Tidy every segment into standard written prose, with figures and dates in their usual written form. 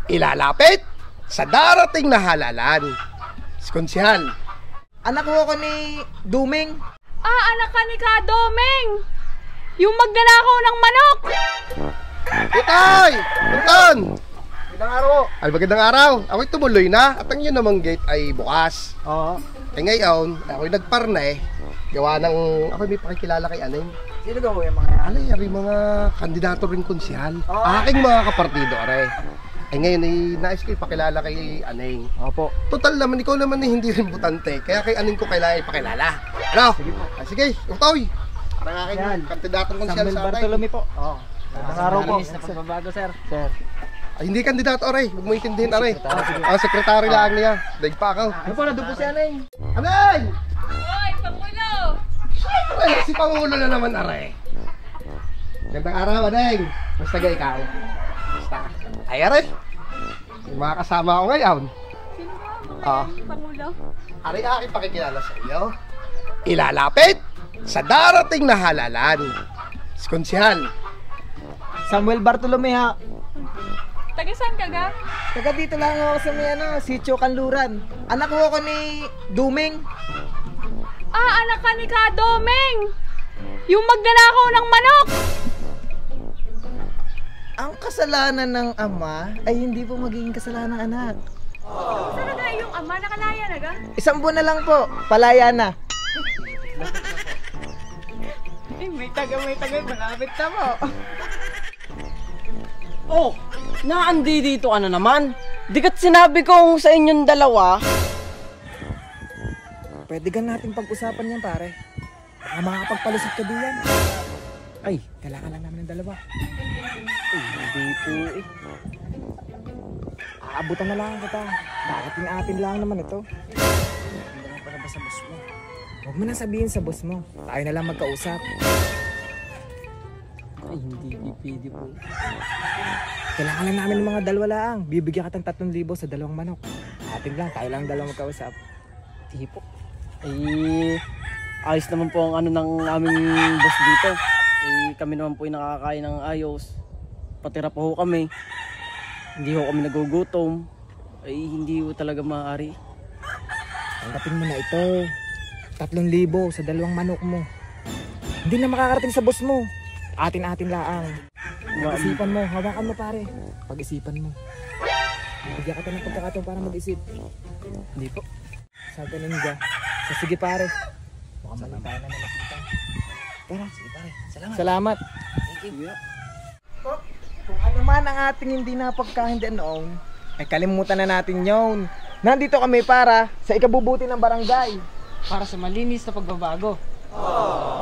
ilalapit sa darating na halalan. Si Konsehal. Anak ko ako ni Duming. Anak ka ni Kadomeng! Yung magnanakaw ng manok! Itay! Anton! Magandang araw. Ay, magandang araw. Ako'y tumuloy na at ang yun namang gate ay bukas. Oo. Ngayon, ako'y nagparna gawa ng, ako'y may pakikilala kay Aneng. Sino daw yung mga yan? Alay, mga kandidato rin konsehal. Aking mga kapartido, are. Ngayon ay nais ko ipakilala kay Aneng. Opo. Total naman, ikaw naman hindi rin butante. Kaya kay Aneng ko kailangan ipakilala. Ano? Sige po. Sige, utoy. Parang aking kandidatong konsyal Samuel sa atin. Bartolome po. Oo. Magandang araw po. Na pagbabago, sir. Sir. Ay, hindi kandidato, aray. Huwag mo intindihin, aray. Ang sekretary lang niya. Daig pa ako. Ano po, nandun po si Aneng. Aneng! Hoy, Pangulo! Aray, si Pangulo na naman, aray. Gandang araw, Aneng. Basta ga ikaw. Basta. Ay, aray. May mga kasama ako ngayon. Sino ba? Pangulo? Aray, aking pakikilala sa iyo. Ilalapit sa darating na halalan. Si Konsehal. Samuel Bartolome ha. Taga saan ka ga? Taga dito lang ako sa may Sitio Kanluran. Anak ko ako ni Duming. Anak ka ni Kadomeng! Yung magnanakaw ng manok! Ang kasalanan ng ama ay hindi po magiging kasalanan ng anak. Saan na yung ama? Nakalaya na ga? Isang buwan na lang po, palaya na. May taga, malapit na po. Oh, naandi dito ka na naman. Di ka't sinabi kong sa inyong dalawa. Pwede gan natin pag-usapan yan pare. Baka makakapagpalusot ka diyan. Ay, kailangan lang namin ng dalawa. Hindi po eh. Aabutan na lang kita. Bakit atin lang naman ito? Hindi naman pala ba sa boss mo? Huwag mo na sabihin sa boss mo. Tayo na lang magkausap. Ay, hindi pwede po. Kailangan lang namin ng mga dalawa lang. Bibigyan ka ng 3,000 sa dalawang manok. Atin lang, tayo lang dalawa magkausap. Hindi po. Eh, ayos naman po ang ano ng aming boss dito. Eh, kami naman po yung nakakain ng ayos. Patira po kami. Hindi ho kami nagugutom. Ay, hindi ho talaga maaari. Tanggapin mo na ito. 3,000 sa dalawang manok mo. Hindi na makakarating sa boss mo. Atin-atin laang. Pag-isipan mo, hawakan mo pare. Pag-isipan mo. Bigyan ka ng pagkakataon para mag-isip. Hindi po. Sabi na niya. So, sige pare. Mukhang mali tayo na nakita. Tara, sige pare. Salamat. Thank you. Oh, kung ano man ang ating hindi napagkahindian noon, ay kalimutan na natin yon. Nandito kami para sa ikabubuti ng barangay. Para sa malinis na pagbabago.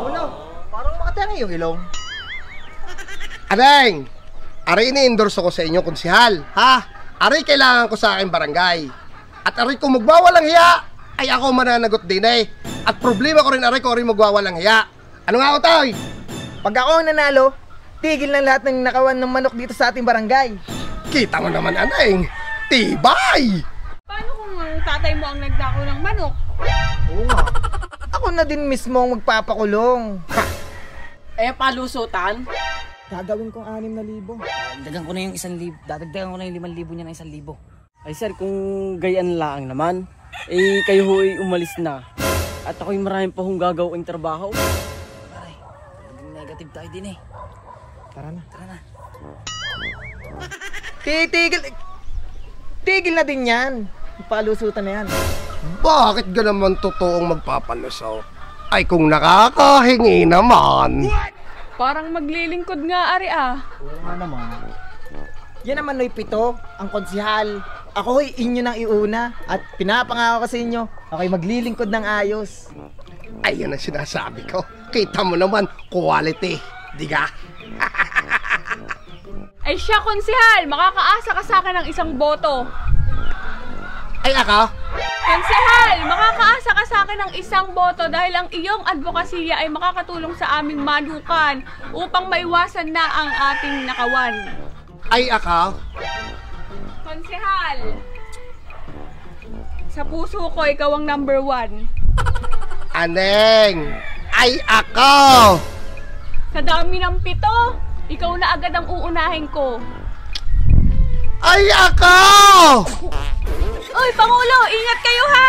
Uno, parang makatanga yung ilong. Aneng! Aray, ini-endorse ko sa inyo, konsehal. Ha? Aray, kailangan ko sa aking barangay. At aray, kung magwawalang hiya, ay ako mananagot din eh. At problema ko rin, aray, kung aray magwawalang hiya. Ano nga ako, tay? Pag ako ang nanalo, tigil na lahat ng nakawan ng manok dito sa ating barangay. Kita mo naman, Aneng. Tibay! Paano kung ang tatay mo ang nagdako ng manok? Oo nga. Ako na din mismo ang magpapakulong. Eh, palusutan? Gagawin kong 6,000. Dagdagan ko na yung 1,000. Dadagdagan ko na yung 5,000 niya ng 1,000. Ay sir, kung gayan lang naman, eh kayo ho'y umalis na. At ako'y marami pa hong gagawing trabaho. Ay, negative tayo din eh. Tara na. Tara na. Tigil na din yan. Palusutan na yan. Bakit ka naman totoong magpapalusot? Ay, kung nakakahingi naman. Parang maglilingkod nga, Ari Oo nga naman. Yan naman no'y 7, ang konsehal. Ako ho'y inyo nang iuna. At pinapangako ko sa inyo, ako'y maglilingkod ng ayos. Ayun ang sinasabi ko. Kita mo naman, quality. Diga? Ay siya, konsehal! Makakaasa ka sa akin ng 1 boto. Ay, ako? Konsehal! Makakaasa ka sa akin ng 1 boto dahil ang iyong advokasya ay makakatulong sa aming manukan upang maiwasan na ang ating nakawan. Ay, ako? Konsehal! Sa puso ko, ikaw ang number 1. Aneng! Ay, ako! Sa dami ng 7, ikaw na agad ang uunahin ko. Ay, ako! Uy, Pangulo, ingat kayo ha!